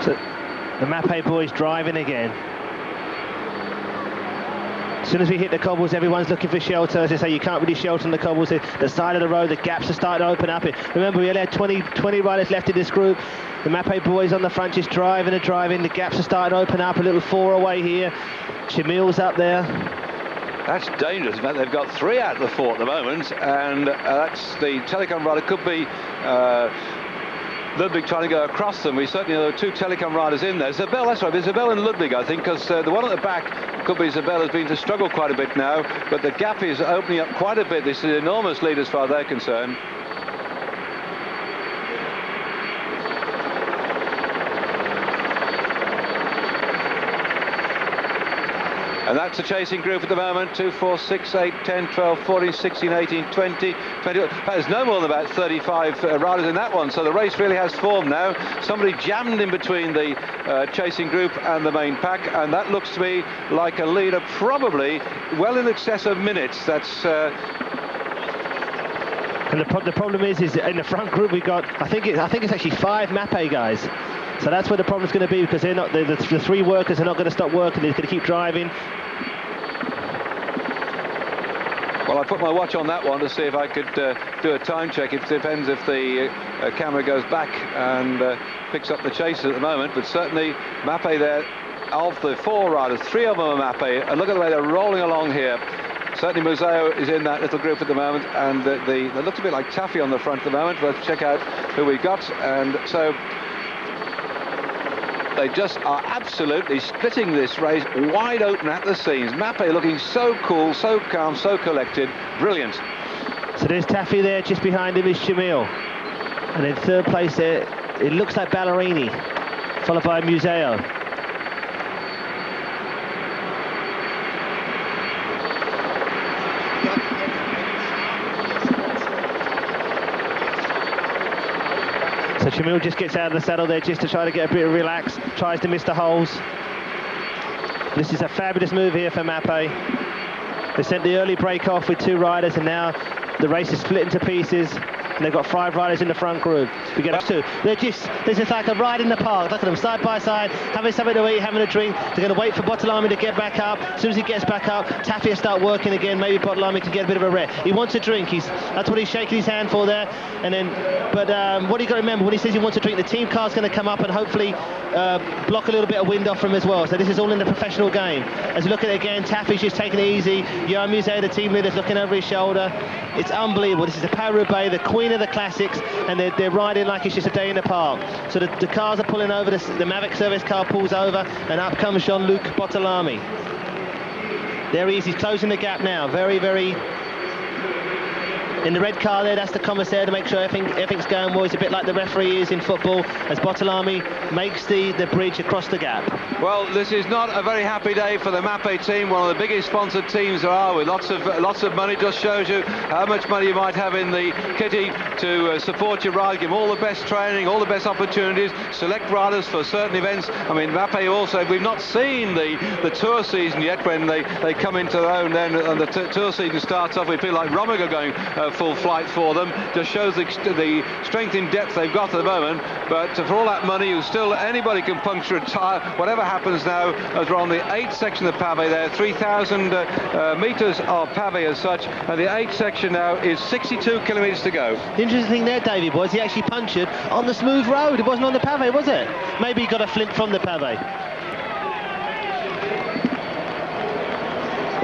So the Mapei boys driving again. As soon as we hit the cobbles, everyone's looking for shelter. As I say, you can't really shelter on the cobbles. The side of the road, the gaps are starting to open up. Remember, we only had 20 riders left in this group. The Mapei boys on the front just driving and driving. The gaps are starting to open up. A little 4 away here. Chimil's up there. That's dangerous. They've got 3 out of the 4 at the moment, and that's the Telecom rider. Could be Ludwig trying to go across them. We certainly know there are 2 Telecom riders in there. Isabel, that's right, Isabel and Ludwig, I think, because the one at the back, could be Isabel, has been to struggle quite a bit now, but the gap is opening up quite a bit. This is an enormous lead as far as they're concerned. And that's the chasing group at the moment, 2, 4, 6, 8, 10, 12, 14, 16, 18, 20, 21. There's no more than about 35 riders in that one, so the race really has formed now. Somebody jammed in between the chasing group and the main pack, and that looks to me like a leader probably well in excess of minutes. That's... And the problem is in the front group we've got, I think it's actually 5 Mapei guys. So that's where the problem's going to be, because they're not, the 3 workers are not going to stop working. They're going to keep driving. Well, I put my watch on that one to see if I could do a time check. It depends if the camera goes back and picks up the chasers at the moment. But certainly Mapei there, of the 4 riders, 3 of them are Mapei. And look at the way they're rolling along here. Certainly Museo is in that little group at the moment, and they look a bit like Taffy on the front at the moment. Let's check out who we've got. And so they just are absolutely splitting this race wide open at the seams. Mapei looking so cool, so calm, so collected. Brilliant. So there's Taffy there, just behind him is Chimil. And in 3rd place there, it looks like Ballerini, followed by Museo. So Chimil just gets out of the saddle there just to try to get a bit of relax, tries to miss the holes. This is a fabulous move here for Mapei. They sent the early break off with 2 riders, and now the race is split into pieces. And they've got 5 riders in the front group. We get up to. This is like a ride in the park. Look at them side by side, having something to eat, having a drink. They're going to wait for Botolami to get back up. As soon as he gets back up, Taffy will start working again. Maybe Botolami can get a bit of a rest. He wants a drink. That's what he's shaking his hand for there. And then, but what you got to remember, when he says he wants a drink, the team car's going to come up and hopefully block a little bit of wind off from him as well. So this is all in the professional game. As we look at it again, Taffy's just taking it easy. Johan Museo, the team leader, is looking over his shoulder. It's unbelievable. This is the Paris-Roubaix, the queen of the classics, and they're riding like it's just a day in the park. So the cars are pulling over, the Mavic service car pulls over, and up comes Jean-Luc Botolami. There he is, he's closing the gap now, very, very... In the red car there, that's the commissaire to make sure everything's going well. It's a bit like the referee is in football, as Botolami makes the bridge across the gap. Well, this is not a very happy day for the Mapei team, one of the biggest sponsored teams there are, with lots of money. Just shows you how much money you might have in the kitty to support your ride, give them all the best training, all the best opportunities, select riders for certain events. I mean, Mapei also, we've not seen the tour season yet, when they come into their own then, and the tour season starts off with people like Rominger going full flight for them. Just shows the strength in depth they've got at the moment. But for all that money, anybody can puncture a tyre. Whatever happens now, as we're on the 8th section of the pavé there, 3,000 metres of pavé as such, and the 8th section now is 62 kilometres to go. The interesting thing there, Davey, was he actually punctured on the smooth road. It wasn't on the pavé, was it? Maybe he got a flint from the pavé.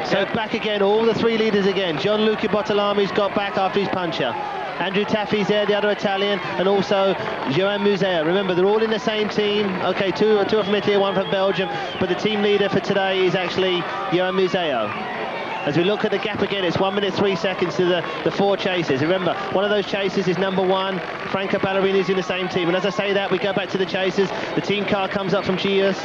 So back again, all the 3 leaders again. Jean-Luc Botolami's got back after his puncture. Andrew Taffy's there, the other Italian, and also Johan Museo. Remember, they're all in the same team. Okay, two are from Italy, 1 from Belgium, but the team leader for today is actually Johan Museo. As we look at the gap again, it's 1 minute 3 seconds to the 4 chasers. Remember, one of those chasers is number 1. Franco Ballerini is in the same team. And as I say that, we go back to the chasers. The team car comes up from Gius.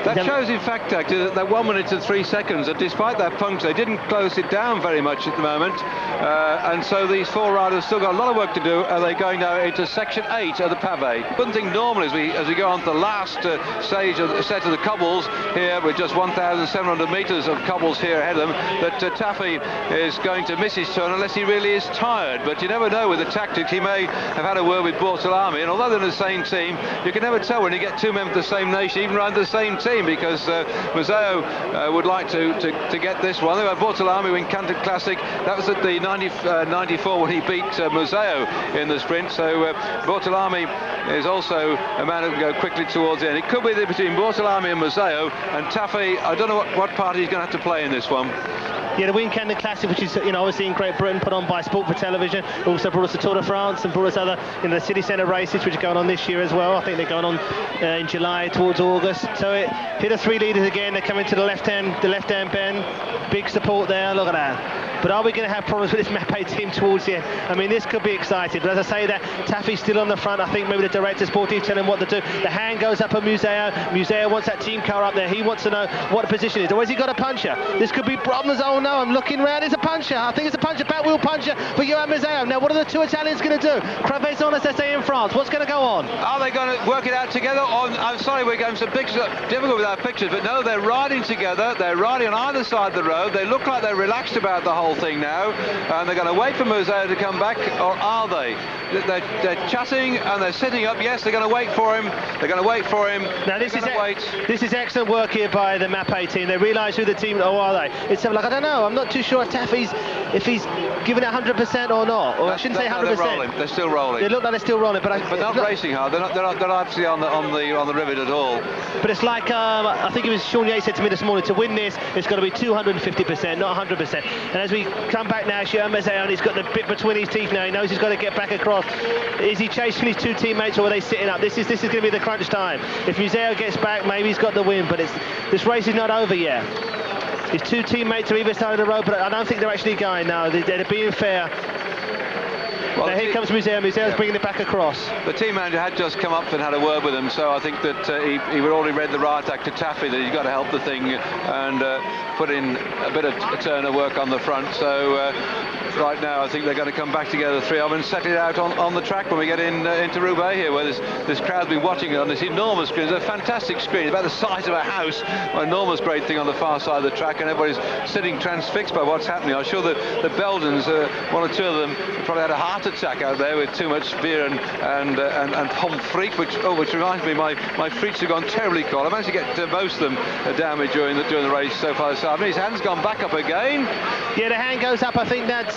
That shows, in fact, actually, that they're 1 minute and 3 seconds, and despite that puncture, they didn't close it down very much at the moment. And so these 4 riders still got a lot of work to do, and they're going now into section 8 of the pavé. One thing normally, as we go on to the last stage of the set of the cobbles here, with just 1,700 metres of cobbles here ahead of them, that Taffy is going to miss his turn unless he really is tired. But you never know with the tactics. He may have had a word with Bortolami, and although they're in the same team, you can never tell when you get 2 men from the same nation, even around the same team, because Museo would like to get this one. They had Bortolami win Canton Classic. That was at the 94 when he beat Museo in the sprint. So Bortolami is also a man who can go quickly towards the end. It could be between Bortolami and Museo, and Taffy, I don't know what part he's going to have to play in this one. Yeah, the Win Canton Classic, which is obviously in Great Britain, put on by Sport for Television, also brought us the Tour de France and brought us other the city centre races, which are going on this year as well. I think they're going on in July towards August. So here the 3 leaders again. They're coming to the left-hand bend. Big support there. Look at that. But are we going to have problems with this Mapei team towards the end? I mean, this could be exciting. But as I say, that Taffy's still on the front. I think maybe the director sportive telling him what to do. The hand goes up at Museo. Museo wants that team car up there. He wants to know what the position is. Or has he got a puncher? This could be problems. Oh no, I'm looking round. It's a puncher. I think it's a puncher, back wheel puncher for Johan Museo. Now, what are the 2 Italians going to do? Crevaison, as they say in France. What's going to go on? Are they going to work it out together? I'm sorry, we're getting some pictures. Difficult with our pictures, but no, they're riding together. They're riding on either side of the road. They look like they're relaxed about the whole thing now. And they're going to wait for Museo to come back, or are they? They're chatting and they're sitting up. Yes, they're going to wait for him. They're going to wait for him. Now this is excellent work here by the Mapei team. They realise who the team are they. It's like, I don't know. I'm not too sure if he's giving it 100% or not. Or I shouldn't say 100%. They're still rolling. They look like they're still rolling, but not racing hard. They're not actually on the rivet at all. But it's like I think it was Sean Yates said to me this morning, to win this, it's got to be 250%, not 100%. And as we come back now, Johan Museo, and he's got the bit between his teeth now. He knows he's got to get back across. Is he chasing his 2 teammates, or are they sitting up? This is going to be the crunch time. If Museo gets back, maybe he's got the win, but this race is not over yet. His 2 teammates are either side of the road, but I don't think they're actually going. No, they're being fair. Well, now here comes Museo. Museo's bringing it back across. The team manager had just come up and had a word with him, so I think that he would already read the riot act to Taffy that he's got to help the thing and put in a bit of Turner work on the front. So right now I think they're going to come back together, the 3 of them, and settle it out on the track when we get into Roubaix here, where this crowd's been watching it on this enormous screen. It's a fantastic screen, about the size of a house, an enormous great thing on the far side of the track, and everybody's sitting transfixed by what's happening. I'm sure that the Belgians, 1 or 2 of them, probably had a heart attack out there with too much beer and pommes frites, which reminds me, my frites have gone terribly cold. I managed to get most of them damaged during the race so far this afternoon. His hand's gone back up again. Yeah, the hand goes up. I think that's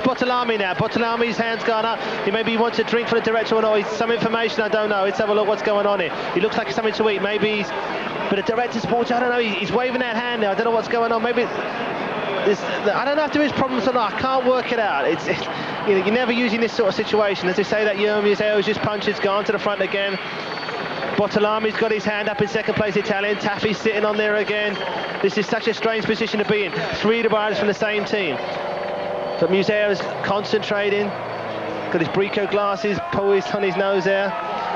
Bortolami now. Bortolami's hand's gone up. He wants a drink for the director or not. Some information, I don't know. Let's have a look what's going on here. He looks like something to eat. Maybe but the director sports, I don't know. He's waving that hand now. I don't know what's going on. Maybe I don't know if there is problems or not. I can't work it out. You're never using this sort of situation. As they say, that Johan Museo's just punches, gone to the front again. Bortolami's got his hand up in second place, Italian. Taffy's sitting on there again. This is such a strange position to be in. 3 riders from the same team. But Museo's concentrating. Got his Brico glasses poised on his nose there.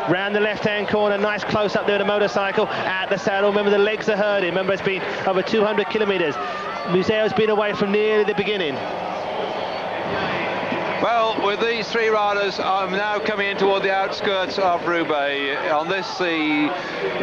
Round the left-hand corner, nice close-up there, the motorcycle at the saddle. Remember, the legs are hurting. Remember, it's been over 200 kilometres. Museo's been away from nearly the beginning. Well, with these 3 riders, I'm now coming in toward the outskirts of Roubaix on this, the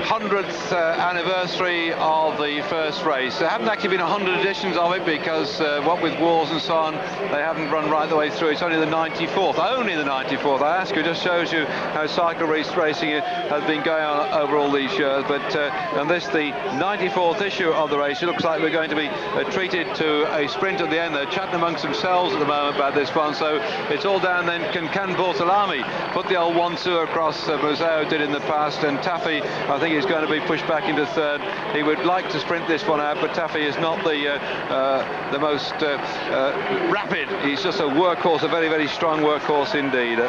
100th anniversary of the first race. There haven't actually been 100 editions of it because what with wars and so on, they haven't run right the way through. It's only the 94th, only the 94th. I ask you, it just shows you how cycle race racing has been going on over all these years. But on this, the 94th issue of the race, it looks like we're going to be treated to a sprint at the end. They're chatting amongst themselves at the moment about this one. So it's all down then. Can Bortolami put the old 1-2 across Museo did in the past? And Taffy, I think, is going to be pushed back into 3rd. He would like to sprint this one out, but Taffy is not the most rapid. He's just a workhorse, a very, very strong workhorse indeed.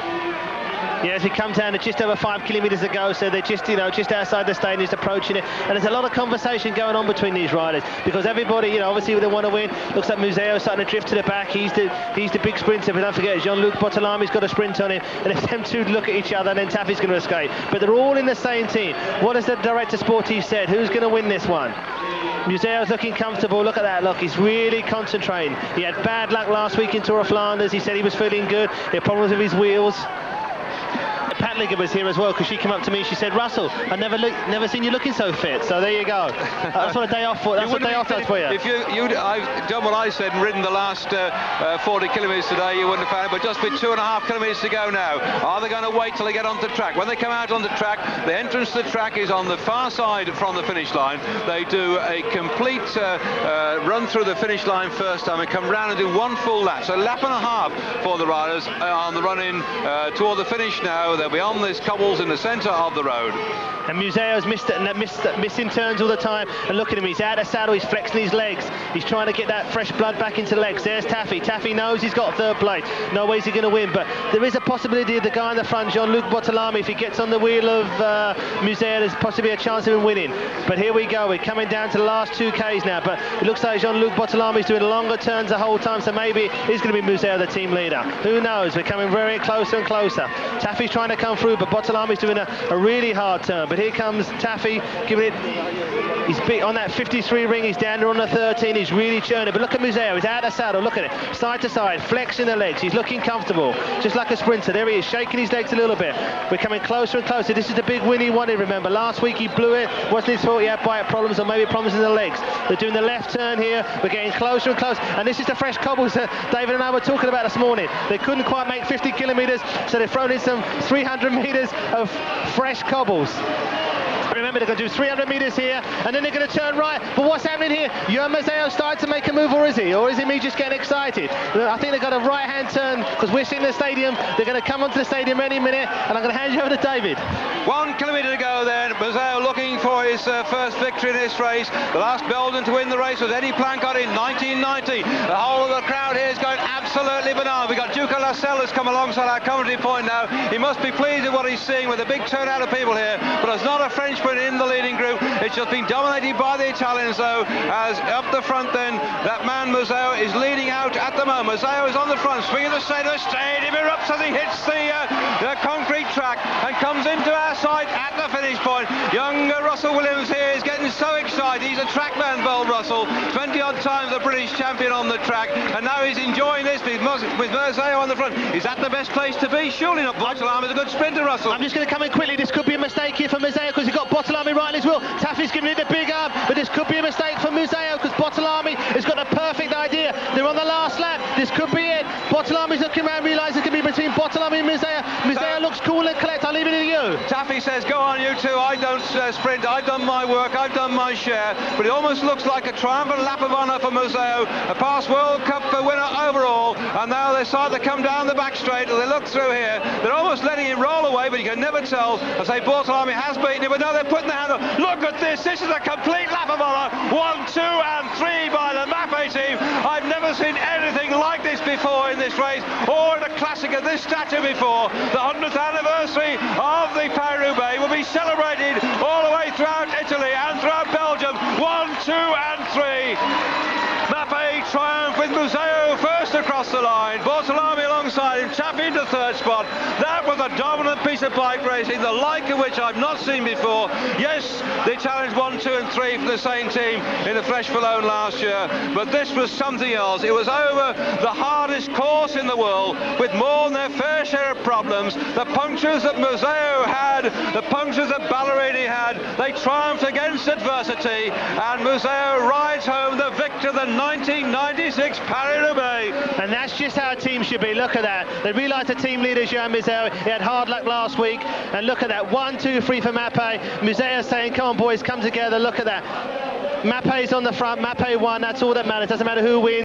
Yeah, as we come down to just over 5 kilometres to go, so they're just, just outside the stadium, just approaching it. And there's a lot of conversation going on between these riders because everybody, obviously they want to win. Looks like Museo starting to drift to the back. He's the big sprinter, but don't forget, Jean-Luc Bartholami's got a sprint on him. And if them two look at each other, then Taffy's going to escape. But they're all in the same team. What has the director sportif said? Who's going to win this one? Museo's looking comfortable. Look at that. Look, he's really concentrating. He had bad luck last week in Tour of Flanders. He said he was feeling good. He had problems with his wheels. Pat Liggett was here as well because she came up to me. She said, "Russell, I've never seen you looking so fit." So there you go. That's what a day off for. That's what a day off does for you. If I've done what I said and ridden the last 40 kilometres today, you wouldn't have found it. But just with 2.5 kilometres to go now, are they going to wait till they get onto the track? When they come out on the track, the entrance to the track is on the far side from the finish line. They do a complete run through the finish line first time and come round and do one full lap. So a lap and a half for the riders on the run in toward the finish now. They'll be on these cobbles in the centre of the road. And Museo's missing turns all the time. And look at him, he's out of saddle, he's flexing his legs. He's trying to get that fresh blood back into legs. There's Taffy. Taffy knows he's got third place. No way is he going to win, but there is a possibility of the guy in the front, Jean-Luc Bartholami, if he gets on the wheel of Museo, there's possibly a chance of him winning. But here we go, we're coming down to the last 2 Ks now, but it looks like Jean-Luc Bartholami is doing longer turns the whole time, so maybe it is going to be Museo the team leader. Who knows? We're coming very closer and closer. Taffy's trying to come through, but Bartholami's doing a really hard turn. But here comes Taffy, giving it. He's big on that 53 ring. He's down there on the 13. He's really churning. But look at Museo. He's out of saddle. Look at it, side to side, flexing the legs. He's looking comfortable, just like a sprinter. There he is, shaking his legs a little bit. We're coming closer and closer. This is the big win he wanted. Remember, last week he blew it. Wasn't his fault. He had bite problems or maybe problems in the legs. They're doing the left turn here. We're getting closer and closer. And this is the fresh cobbles that David and I were talking about this morning. They couldn't quite make 50 kilometres, so they've thrown in some 300 metres of fresh cobbles. Remember, they're going to do 300 metres here, and then they're going to turn right. But what's happening here? Johan Museo started to make a move, or is he? Or is it me just getting excited? I think they've got a right-hand turn, because we're sitting in the stadium. They're going to come onto the stadium any minute, and I'm going to hand you over to David. 1 kilometre to go then. Museo looking for his first victory in this race. The last Belgian to win the race was Eddie Plancott in 1990. The whole of the crowd here is going absolutely banana. We've got Duca Lascelles has come alongside our commentary point now. He must be pleased with what he's seeing with a big turnout of people here, but there's not a Frenchman in the leading group. It's just been dominated by the Italians though, as up the front then, that man Museo is leading out at the moment. Museo is on the front, swinging the stadium erupts as he hits the concrete track and comes into our side at the finish point. Young Russell Williams here is getting so excited. He's a track man, Bold Russell, 20 odd times the British champion on the track, and now he's enjoying this with Museo on the front. Is that the best place to be? Surely not. Bartholami is a good sprinter, Russell. I'm just going to come in quickly. This could be a mistake here for Museo because he's got Bartholami right on his wheel. Taffy's giving it the big arm, but this could be a mistake for Museo because Bartholami has got a perfect idea. They're on the last lap. This could be it. Bartholami's looking around, realising it could be between Bartholami and Museo. Museo looks cool and collect. I'll leave it to you. Taffy says, go on you two. I don't sprint. I've done my work. I've done my share. But it almost looks like a triumphant lap of honour for Museo. A past World Cup winner overall. And now they start to come down the back straight. They look through here. They're almost letting him roll away, but you can never tell. I say Bartholami has beaten him, but now they're putting the hand up. Look at this. This is a complete lap of honour. 1, 2 and 3 by the Mapei team. I've never seen anything like this before in this race or in a classic of this stature before. The 100th anniversary of the Paris-Roubaix will be celebrated all the way throughout Italy and throughout Belgium. 1, 2 and 3. Mapei triumph with Museo first across the line. Bartholami alongside him, Taffy into third spot. That was a dominant piece of bike racing, the like of which I've not seen before. Yes, they challenged 1, 2 and 3 for the same team in the Flèche Wallonne last year, but this was something else. It was over the hardest course in the world with more than their fair share of problems. The punctures that Museo had, the punctures that Ballerini had, they triumphed against adversity, and Museo rides home the victor of the 1996 Paris-Roubaix. And that's just how a team should be. Look at that. They realised the team leader, Johan Museo, he had hard luck last week. And look at that. 1, 2, 3 for Mapei. Museo saying, come on, boys, come together. Look at that. Mapei's on the front. Mapei won. That's all that matters. Doesn't matter who wins.